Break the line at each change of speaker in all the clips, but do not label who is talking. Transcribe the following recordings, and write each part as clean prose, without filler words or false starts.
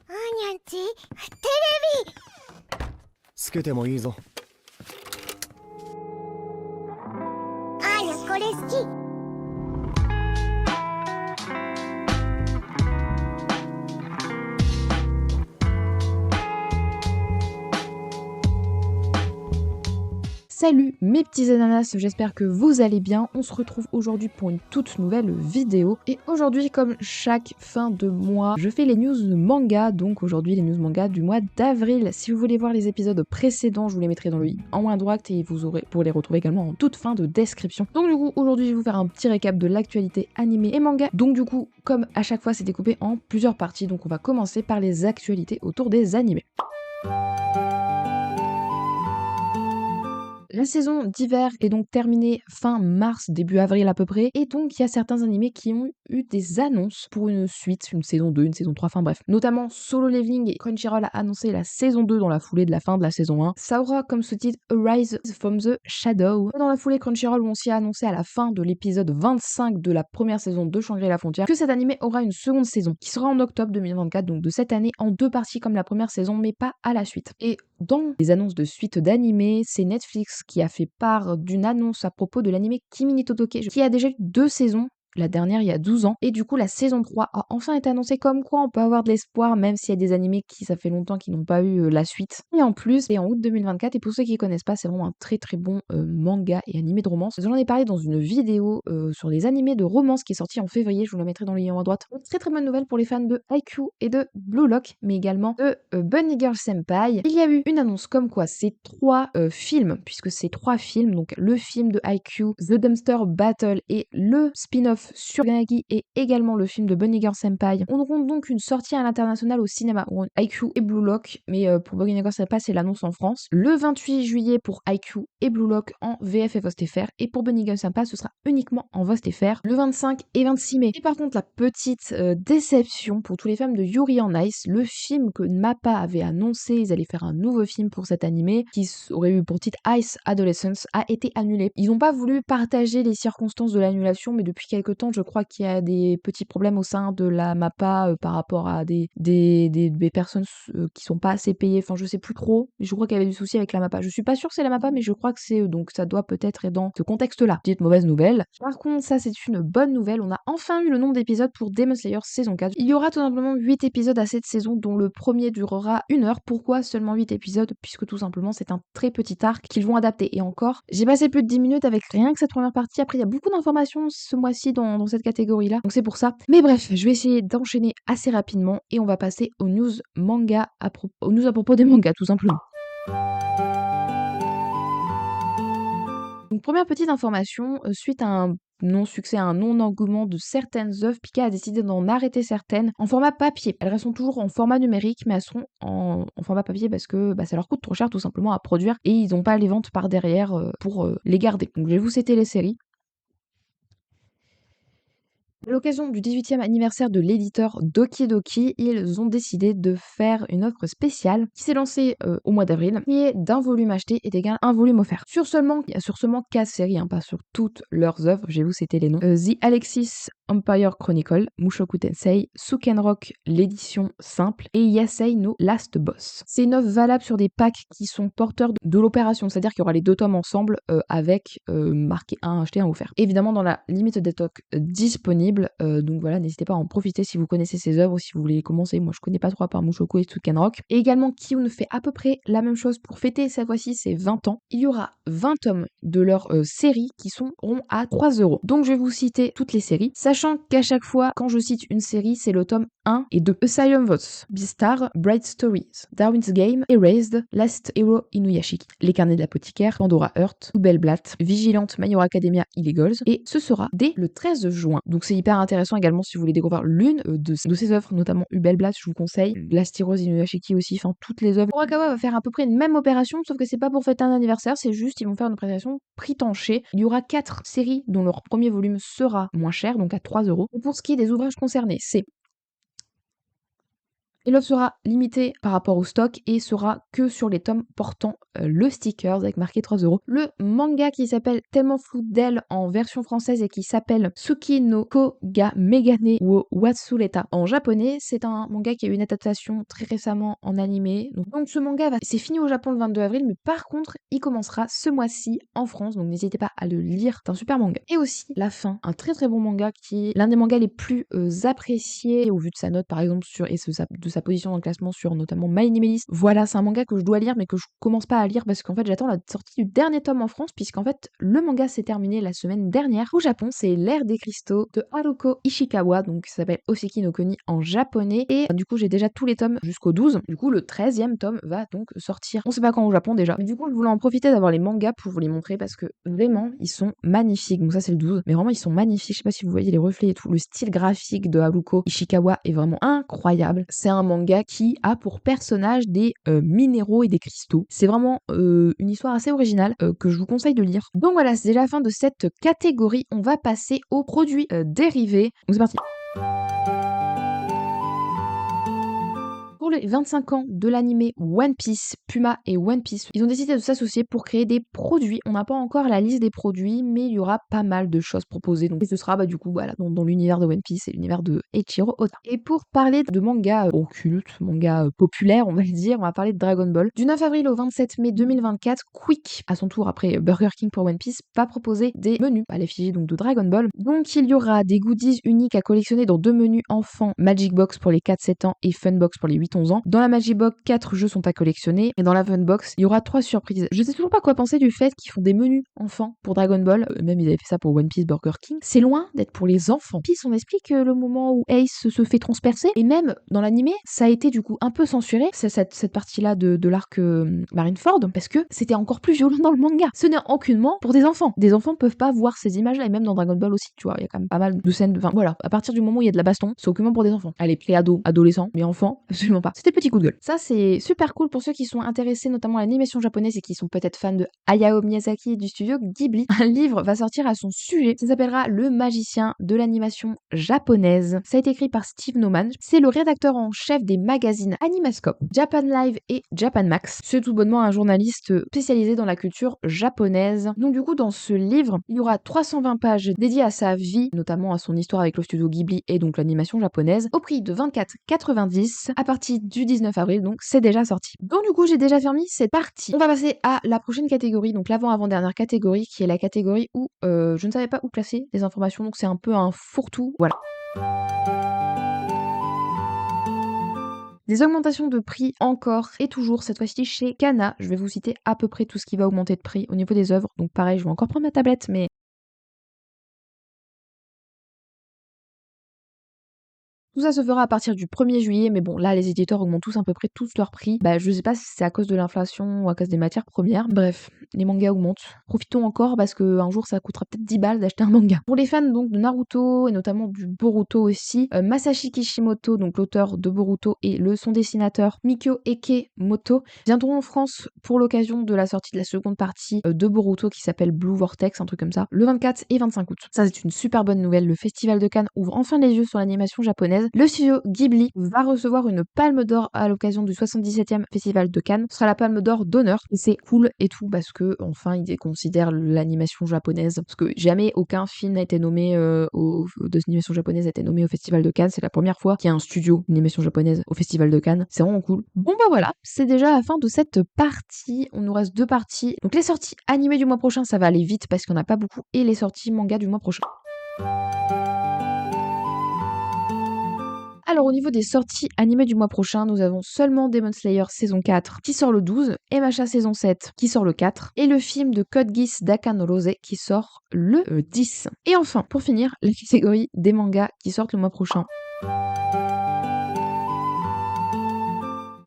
あーにゃんち、テレビ
つけてもいいぞ。
あーにゃこれ好き。
Salut mes petits ananas, j'espère que vous allez bien. On se retrouve aujourd'hui pour une toute nouvelle vidéo. Et aujourd'hui, comme chaque fin de mois, je fais les news manga. Donc aujourd'hui, les news manga du mois d'avril. Si vous voulez voir les épisodes précédents, je vous les mettrai dans le i en haut à droite et vous pourrez les retrouver également en toute fin de description. Donc du coup, aujourd'hui, je vais vous faire un petit récap de l'actualité animée et manga. Donc du coup, comme à chaque fois, c'est découpé en plusieurs parties. Donc on va commencer par les actualités autour des animés. La saison d'hiver est donc terminée fin mars, début avril à peu près, et donc il y a certains animés qui ont eu des annonces pour une suite, une saison 2, une saison 3, enfin bref. Notamment Solo Leveling et Crunchyroll a annoncé la saison 2 dans la foulée de la fin de la saison 1. Ça aura comme sous-titre Arise from the Shadow. Dans la foulée, Crunchyroll ont aussi annoncé à la fin de l'épisode 25 de la première saison de Shangri-La Frontière que cet animé aura une seconde saison, qui sera en octobre 2024, donc de cette année, en deux parties comme la première saison, mais pas à la suite. Et dans les annonces de suite d'animé, c'est Netflix qui a fait part d'une annonce à propos de l'animé Kimi ni Todoke, qui a déjà eu 2 saisons. La dernière il y a 12 ans. Et du coup, la saison 3 a enfin été annoncée, comme quoi on peut avoir de l'espoir, même s'il y a des animés qui, ça fait longtemps qu'ils n'ont pas eu la suite. Et en plus, c'est en août 2024. Et pour ceux qui connaissent pas, c'est vraiment un très très bon manga et animé de romance. J'en ai parlé dans une vidéo sur les animés de romance qui est sortie en février. Je vous la mettrai dans le lien à droite. Une très très bonne nouvelle pour les fans de Haikyuu et de Blue Lock, mais également de Bunny Girl Senpai. Il y a eu une annonce comme quoi ces 3 films, puisque c'est 3 films, donc le film de Haikyuu, The Dumpster Battle et le spin-off sur Ganagi et également le film de Bunny Girl Senpai, on aura donc une sortie à l'international au cinéma, Haikyuu et Blue Lock, mais pour Bunny Girl Senpai c'est l'annonce en France. Le 28 juillet pour Haikyuu et Blue Lock en VF et VOST-FR, et pour Bunny Girl Senpai ce sera uniquement en VOST-FR le 25 et 26 mai. Et par contre la petite déception pour tous les fans de Yuri on Ice, le film que MAPPA avait annoncé, ils allaient faire un nouveau film pour cet animé qui aurait eu pour titre Ice Adolescence, a été annulé. Ils n'ont pas voulu partager les circonstances de l'annulation, mais depuis quelques temps, je crois qu'il y a des petits problèmes au sein de la MAPPA par rapport à des personnes qui sont pas assez payées. Enfin, je sais plus trop. Je crois qu'il y avait des soucis avec la MAPPA. Je suis pas sûre que c'est la MAPPA, mais je crois que c'est eux. Donc, ça doit peut-être être dans ce contexte-là. Petite mauvaise nouvelle. Par contre, ça, c'est une bonne nouvelle. On a enfin eu le nombre d'épisodes pour Demon Slayer saison 4. Il y aura tout simplement 8 épisodes à cette saison, dont le premier durera 1 heure. Pourquoi seulement 8 épisodes? Puisque tout simplement, c'est un très petit arc qu'ils vont adapter. Et encore, j'ai passé plus de 10 minutes avec rien que cette première partie. Après, il y a beaucoup d'informations ce mois-ci dans cette catégorie-là. Donc c'est pour ça. Mais bref, je vais essayer d'enchaîner assez rapidement et on va passer aux news manga aux news à propos des mangas, tout simplement. Donc première petite information, suite à un non-succès, un non-engouement de certaines œuvres, Pika a décidé d'en arrêter certaines en format papier. Elles resteront toujours en format numérique, mais elles seront en format papier parce que ça leur coûte trop cher tout simplement à produire et ils n'ont pas les ventes par derrière pour les garder. Donc je vais vous citer les séries. À l'occasion du 18e anniversaire de l'éditeur Doki Doki, ils ont décidé de faire une offre spéciale qui s'est lancée au mois d'avril, qui est d'un volume acheté est égal à un volume offert. Sur seulement 4 séries, pas sur toutes leurs œuvres, je vais vous citer les noms. The Alexis Empire Chronicle, Mushoku Tensei, Sukenrock, l'édition simple, et Yasei no Last Boss. C'est une offre valable sur des packs qui sont porteurs de l'opération, c'est-à-dire qu'il y aura les 2 tomes ensemble avec marqué un acheté, un offert. Évidemment dans la limite des stocks disponible, donc voilà, n'hésitez pas à en profiter si vous connaissez ces œuvres, si vous voulez commencer. Moi je connais pas trop à part Mushoku et Sukenrock. Et également Kiyun fait à peu près la même chose pour fêter cette fois-ci ses 20 ans. Il y aura 20 tomes de leur série qui seront à 3 €. Donc je vais vous citer toutes les séries, sachant qu'à chaque fois, quand je cite une série, c'est le tome 1 et 2. Asylum Votes, Beastar, Bright Stories, Darwin's Game, Erased, Last Hero Inuyashiki, Les Carnets de l'Apothicaire, Pandora Heart, Belle Blatt, Vigilante, My Hero Academia Illegals, et ce sera dès le 13 juin. Donc c'est hyper intéressant également si vous voulez découvrir l'une de ces œuvres, notamment Belle Blatt, je vous conseille, Last Hero Inuyashiki aussi, enfin toutes les œuvres. Kurakawa va faire à peu près une même opération, sauf que c'est pas pour fêter un anniversaire, c'est juste ils vont faire une présentation prix tanché. Il y aura 4 séries dont leur premier volume sera moins cher, donc à 3 €. Et pour ce qui est des ouvrages concernés, c'est Et l'offre sera limitée par rapport au stock et sera que sur les tomes portant le sticker avec marqué 3 €. Le manga qui s'appelle Tellement Flou d'elle en version française et qui s'appelle Tsuki no Koga Megane wo Watsureta en japonais, c'est un manga qui a eu une adaptation très récemment en animé. Donc ce manga c'est fini au Japon le 22 avril, mais par contre il commencera ce mois-ci en France, donc n'hésitez pas à le lire, c'est un super manga. Et aussi La Fin, un très très bon manga qui est l'un des mangas les plus appréciés au vu de sa note par exemple sur de sa position dans le classement sur notamment My Anime List. Voilà, c'est un manga que je dois lire mais que je commence pas à lire parce qu'en fait j'attends la sortie du dernier tome en France puisqu'en fait le manga s'est terminé la semaine dernière. Au Japon, c'est L'Ère des cristaux de Haruko Ishikawa, donc ça s'appelle Oseki no Koni en japonais et du coup j'ai déjà tous les tomes jusqu'au 12. Du coup le 13e tome va donc sortir. On sait pas quand au Japon déjà. Mais du coup je voulais en profiter d'avoir les mangas pour vous les montrer parce que vraiment ils sont magnifiques. Donc ça c'est le 12, mais vraiment ils sont magnifiques. Je sais pas si vous voyez les reflets et tout. Le style graphique de Haruko Ishikawa est vraiment incroyable. C'est un manga qui a pour personnage des minéraux et des cristaux. C'est vraiment une histoire assez originale que je vous conseille de lire. Donc voilà, c'est déjà la fin de cette catégorie. On va passer aux produits dérivés. Donc c'est parti. Pour les 25 ans de l'anime One Piece, Puma et One Piece, ils ont décidé de s'associer pour créer des produits. On n'a pas encore la liste des produits, mais il y aura pas mal de choses proposées. Donc, et ce sera du coup voilà, dans l'univers de One Piece et l'univers de Eiichiro Oda. Et pour parler de manga occulte, manga populaire, on va le dire, on va parler de Dragon Ball. Du 9 avril au 27 mai 2024, Quick, à son tour après Burger King pour One Piece, va proposer des menus à l'effigie donc de Dragon Ball. Donc il y aura des goodies uniques à collectionner dans 2 menus enfants, Magic Box pour les 4-7 ans et Fun Box pour les 8-11 ans. Dans la Magic Box, 4 jeux sont à collectionner et dans la Fun Box, il y aura 3 surprises. Je sais toujours pas quoi penser du fait qu'ils font des menus enfants pour Dragon Ball, même ils avaient fait ça pour One Piece, Burger King. C'est loin d'être pour les enfants. Puis on explique le moment où Ace se fait transpercer et même dans l'animé, ça a été du coup un peu censuré, cette partie-là de l'arc Marineford, parce que c'était encore plus violent dans le manga. Ce n'est aucunement pour des enfants. Des enfants peuvent pas voir ces images-là et même dans Dragon Ball aussi, tu vois, il y a quand même pas mal de scènes. Enfin voilà, à partir du moment où il y a de la baston, c'est aucunement pour des enfants. Allez, pré-ado, adolescents, mais enfants, absolument pas. C'était le petit coup de gueule. Ça, c'est super cool pour ceux qui sont intéressés notamment à l'animation japonaise et qui sont peut-être fans de Hayao Miyazaki et du studio Ghibli. Un livre va sortir à son sujet. Ça s'appellera Le magicien de l'animation japonaise. Ça a été écrit par Steve Noman. C'est le rédacteur en chef des magazines Animascope, Japan Live et Japan Max. C'est tout bonnement un journaliste spécialisé dans la culture japonaise. Donc du coup, dans ce livre, il y aura 320 pages dédiées à sa vie, notamment à son histoire avec le studio Ghibli et donc l'animation japonaise, au prix de 24,90 à partir du 19 avril, donc c'est déjà sorti. Donc du coup, j'ai déjà fermé cette partie. On va passer à la prochaine catégorie, donc l'avant-avant-dernière catégorie, qui est la catégorie où je ne savais pas où placer les informations, donc c'est un peu un fourre-tout. Voilà. Des augmentations de prix encore et toujours, cette fois-ci chez Kana. Je vais vous citer à peu près tout ce qui va augmenter de prix au niveau des œuvres. Donc pareil, je vais encore prendre ma tablette, mais tout ça se fera à partir du 1er juillet, mais bon, là, les éditeurs augmentent tous à peu près tous leurs prix. Je sais pas si c'est à cause de l'inflation ou à cause des matières premières. Bref, les mangas augmentent. Profitons encore parce qu'un jour, ça coûtera peut-être 10 balles d'acheter un manga. Pour les fans donc de Naruto et notamment du Boruto aussi, Masashi Kishimoto, donc l'auteur de Boruto et son dessinateur Mikio Ekemoto, viendront en France pour l'occasion de la sortie de la seconde partie de Boruto qui s'appelle Blue Vortex, un truc comme ça, le 24 et 25 août. Ça, c'est une super bonne nouvelle. Le Festival de Cannes ouvre enfin les yeux sur l'animation japonaise. Le studio Ghibli va recevoir une palme d'or à l'occasion du 77e Festival de Cannes. Ce sera la palme d'or d'honneur. Et c'est cool et tout parce que enfin ils considèrent l'animation japonaise. Parce que jamais aucun film n'a été nommé de l'animation japonaise a été nommé au Festival de Cannes. C'est la première fois qu'il y a un studio d'animation japonaise au Festival de Cannes. C'est vraiment cool. Bon voilà, c'est déjà la fin de cette partie. On nous reste 2 parties. Donc les sorties animées du mois prochain, ça va aller vite parce qu'il n'y en a pas beaucoup. Et les sorties manga du mois prochain. Alors au niveau des sorties animées du mois prochain, nous avons seulement Demon Slayer saison 4 qui sort le 12, Emacha saison 7 qui sort le 4, et le film de Code Geass Daka no Rose qui sort le 10. Et enfin, pour finir, la catégorie des mangas qui sortent le mois prochain.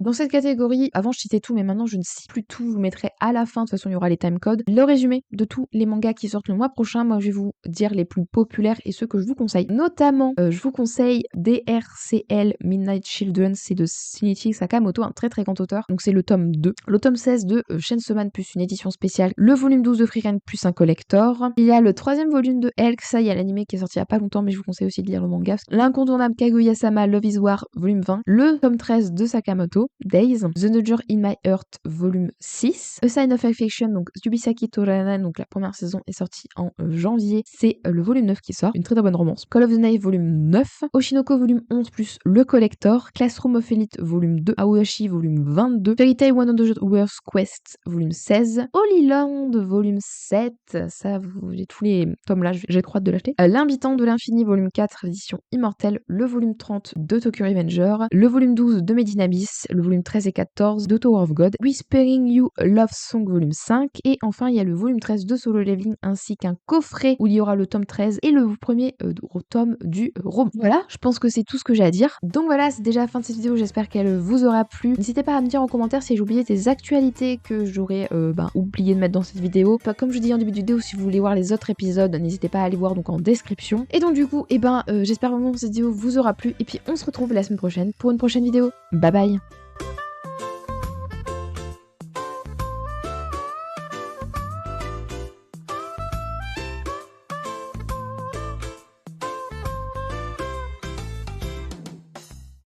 Dans cette catégorie, avant je citais tout, mais maintenant je ne cite plus tout, je vous mettrai à la fin, de toute façon il y aura les timecodes, le résumé de tous les mangas qui sortent le mois prochain. Moi je vais vous dire les plus populaires et ceux que je vous conseille. Notamment, je vous conseille DRCL Midnight Children, c'est de Shinichi Sakamoto, un très très grand auteur. Donc c'est le tome 2. Le tome 16 de Chainsaw Man plus une édition spéciale. Le volume 12 de Frieren plus un collector. Il y a le 3e volume de Elk, ça il y a l'anime qui est sorti il y a pas longtemps, mais je vous conseille aussi de lire le manga. L'incontournable Kaguya-sama Love is War volume 20. Le tome 13 de Sakamoto, Days. The Nudger in My Heart volume 6. A Sign of Affection, donc Tsubisaki Torana, donc la première saison est sortie en janvier. C'est le volume 9 qui sort. Une très très bonne romance. Call of the Night volume 9. Oshinoko volume 11 plus le collector. Classroom of Elite volume 2. Aoyashi volume 22. Fairy Tail 100 Worst Quest volume 16. Holy Land volume 7. Ça, j'ai tous les tomes là, j'ai trop hâte de l'acheter. L'Invitant de l'Infini volume 4, édition immortelle. Le volume 30 de Tokyo Revenger. Le volume 12 de Made in Abyss. Le volume 13 et 14 de Tower of God. Whispering You Love Song volume 5. Et enfin, il y a le volume 13 de Solo Leveling ainsi qu'un coffret où il y aura le tome 13 et le premier tome du roman. Voilà, je pense que c'est tout ce que j'ai à dire. Donc voilà, c'est déjà la fin de cette vidéo, j'espère qu'elle vous aura plu. N'hésitez pas à me dire en commentaire si j'ai oublié des actualités que j'aurais oublié de mettre dans cette vidéo. Enfin, comme je dis en début de vidéo, si vous voulez voir les autres épisodes, n'hésitez pas à aller voir donc en description. Et donc du coup, j'espère vraiment que cette vidéo vous aura plu. Et puis on se retrouve la semaine prochaine pour une prochaine vidéo. Bye bye.